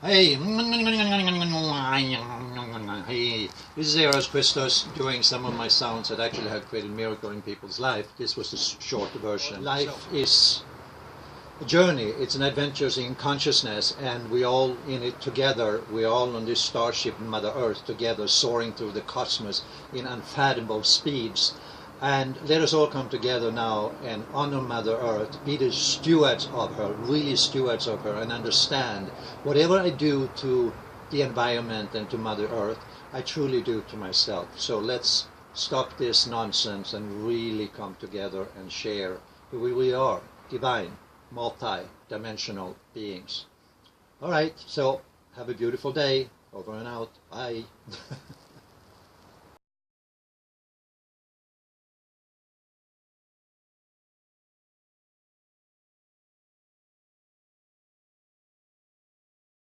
Hey, hey, this is Eros Christos doing some of my sounds that actually have created miracle in people's life. This was the short version. Life is a journey, it's an adventure in consciousness, and we all in it together. We're all on this starship Mother Earth together, soaring through the cosmos in unfathomable speeds. And let us all come together now and honor Mother Earth, be the stewards of her, really stewards of her, and understand whatever I do to the environment and to Mother Earth, I truly do to myself. So let's stop this nonsense and really come together and share who we are, divine, multi-dimensional beings. All right, so have a beautiful day. Over and out. Bye.